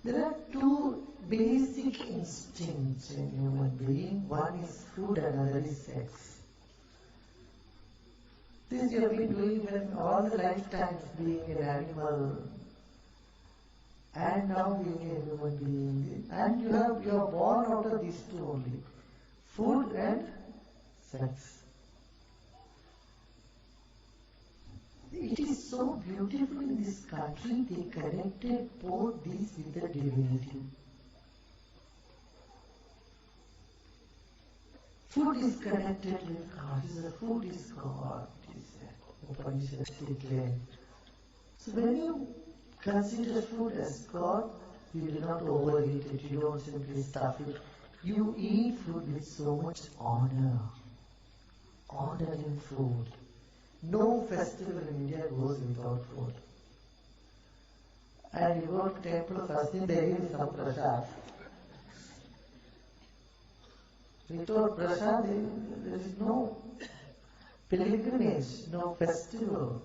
There are two basic instincts in human being. One is food, another is sex. This you have been doing when all the lifetimes being an animal and now being a human being. And you are born out of these two only, food and sex. It is so beautiful in this country, they connected both these with the divinity. Food is connected with God. The food is God, is Upanishads declare. So when you consider food as God, you do not overeat it, you don't simply stuff it. You eat food with so much honor. Honoring food. No festival in India goes without food. And you go to temple, first thing there is some prasad. Without prasad, there is no pilgrimage, no festival.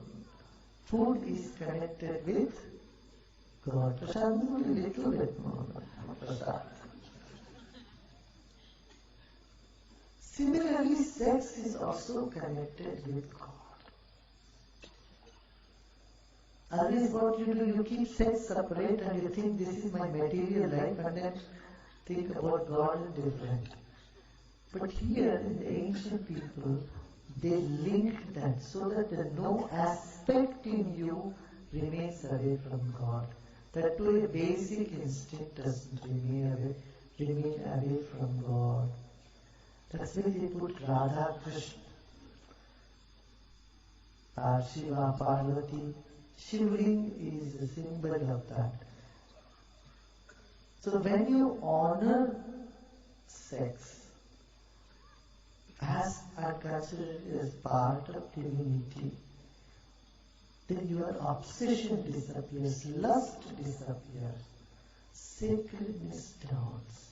Food is connected with God. Prasad is only a little bit more than prasad. Similarly, sex is also connected with God. Otherwise, what you do, you keep sex separate and you think this is my material life and then think about God is different. But here in the ancient people, they linked that so that no aspect in you remains away from God. That to a basic instinct doesn't remain away from God. That's why they put Radha Krishna, Shiva, Parvati. Shivling is a symbol of that. So when you honor sex as and consider it as part of divinity, then your obsession disappears, lust disappears, sacredness dawns.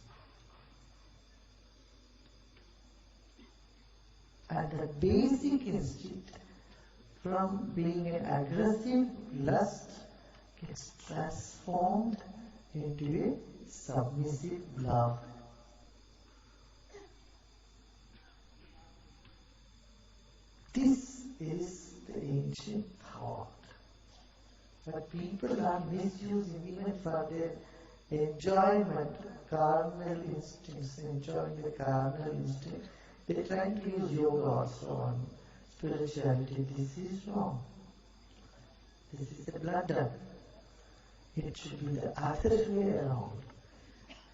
And the basic instinct from being an aggressive lust gets transformed into a submissive love. This is the ancient thought. But people are misusing even for their enjoyment, carnal instincts, enjoying the carnal instinct. They try to use yoga also on spirituality. This is wrong. This is a blunder. It should be the other way around.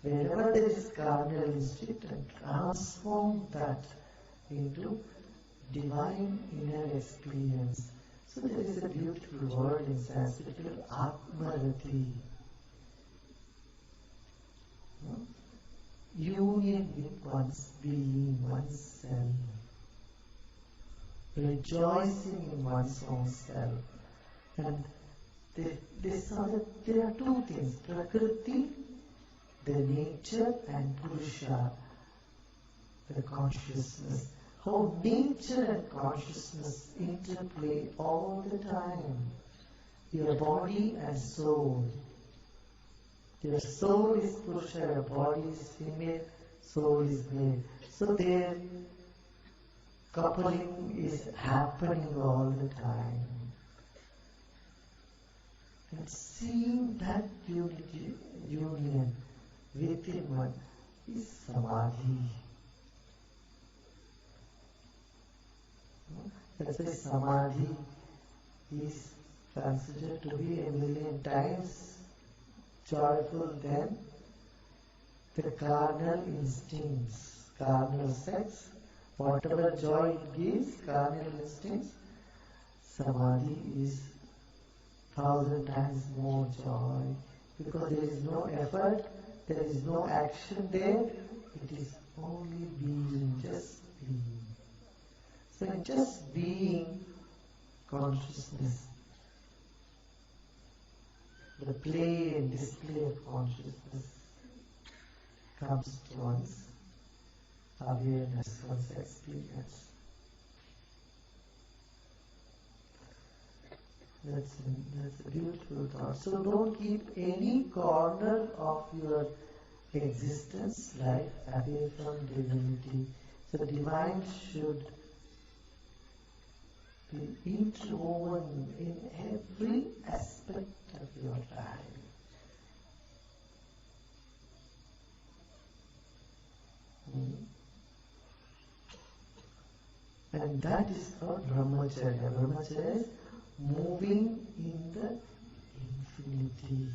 Wherever there is carnal instinct, and transform that into divine inner experience. So there is a beautiful word in Sanskrit called Atmarati. Union with one's being, oneself. Rejoicing in one's own self. And they saw that there are two things, Prakriti, the nature, and Purusha, the consciousness. How nature and consciousness interplay all the time. Your body and soul. Your soul is Purusha, your body is female, soul is male. So their coupling is happening all the time. And seeing that union within one is Samadhi. That's why Samadhi is considered to be 1,000,000 times joyful than the carnal instincts, carnal sex. Whatever joy it gives, carnal instincts, Samadhi is 1,000 times more joy, because there is no effort, there is no action there, it is only being, just being. So in just being, consciousness, the play and display of consciousness comes to one's awareness, one's experience. That's a beautiful thought. So don't keep any corner of your existence, life, away from divinity. So divine should be interwoven in every aspect of your life. And that is called brahmacharya. Brahmacharya is moving in the infinity.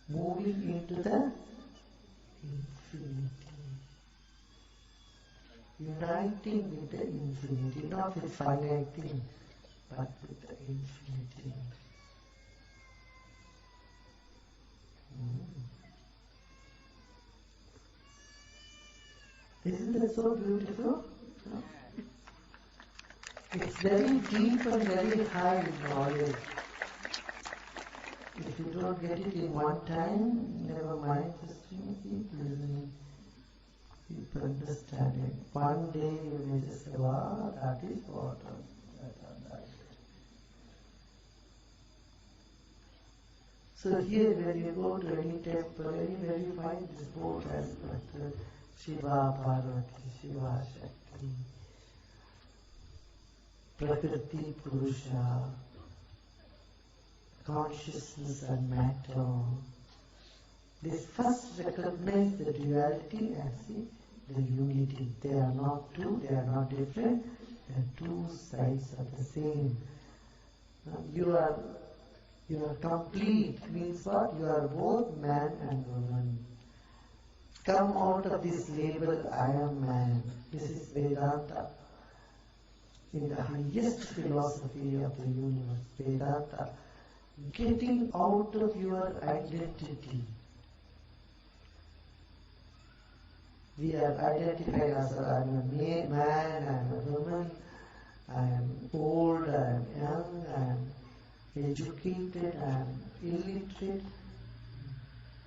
Moving into the infinity. Uniting with the infinity, not with finite thing, but with the infinity. Isn't that so beautiful? It's very deep and very high knowledge. If you don't get it in one time, never mind, just keep listening, keep understanding. One day you may just say, wow, that is what that. So here when you go to any temple, anywhere you find this board as Shiva, Parvati, Shiva, Shakti, Prakriti, Purusha, consciousness and matter. They first recognize the duality and see the unity. They are not two, they are not different, they are two sides of the same. You are complete, means what? You are both man and woman. Come out of this label, I am man. This is Vedanta. In the highest philosophy of the universe, Vedanta, getting out of your identity. We are identified as I am a man, I am a woman, I am old, I am young, I am educated, I am illiterate.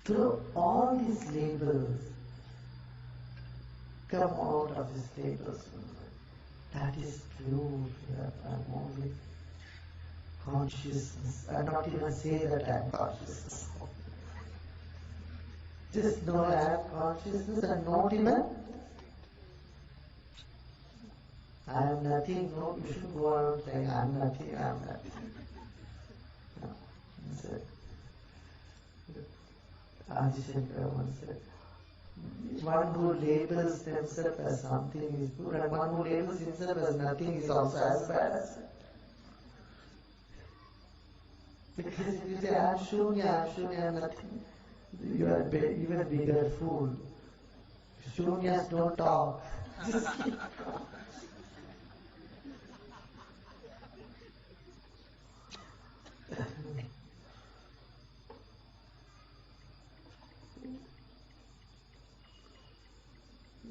Through all these labels, come out of these labels. That is true. I'm only consciousness. I not even say that I am consciousness. Just know I am consciousness and not even I am nothing. No, you should go on saying I am nothing, I am nothing. No. Adishankara once said, one who labels themselves as something is good, and one who labels himself as nothing is also as bad as it. Because if you say, I'm Shunya, I'm nothing, you are even bigger fool. Shunyas don't talk. Just keep quiet.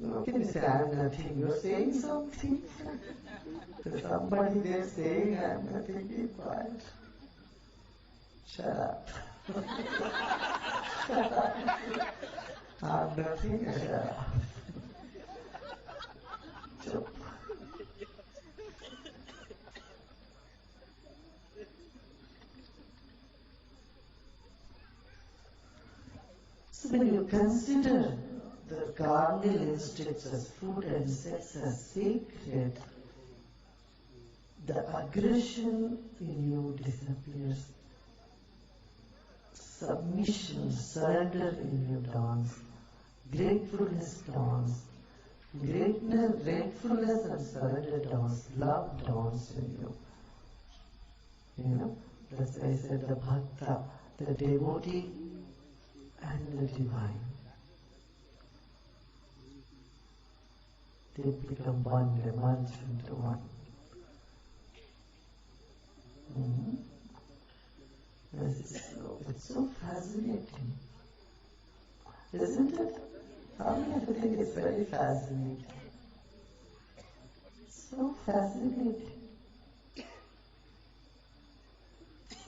How can you say I'm nothing? You're saying something. There's somebody there saying I'm nothing. Keep quiet. Shut up. Shut up. I'm nothing. Shut up. Chup. So when you consider the carnal instincts as food and sex as sacred, the aggression in you disappears. Submission, surrender in you dawns. Gratefulness dawns. Gratefulness and surrender dawns. Love dawns in you. You know, that's why I said the bhakta, the devotee and the divine. They become one, they merge into one. It's so fascinating, isn't it? How many of you think it's very fascinating? So fascinating.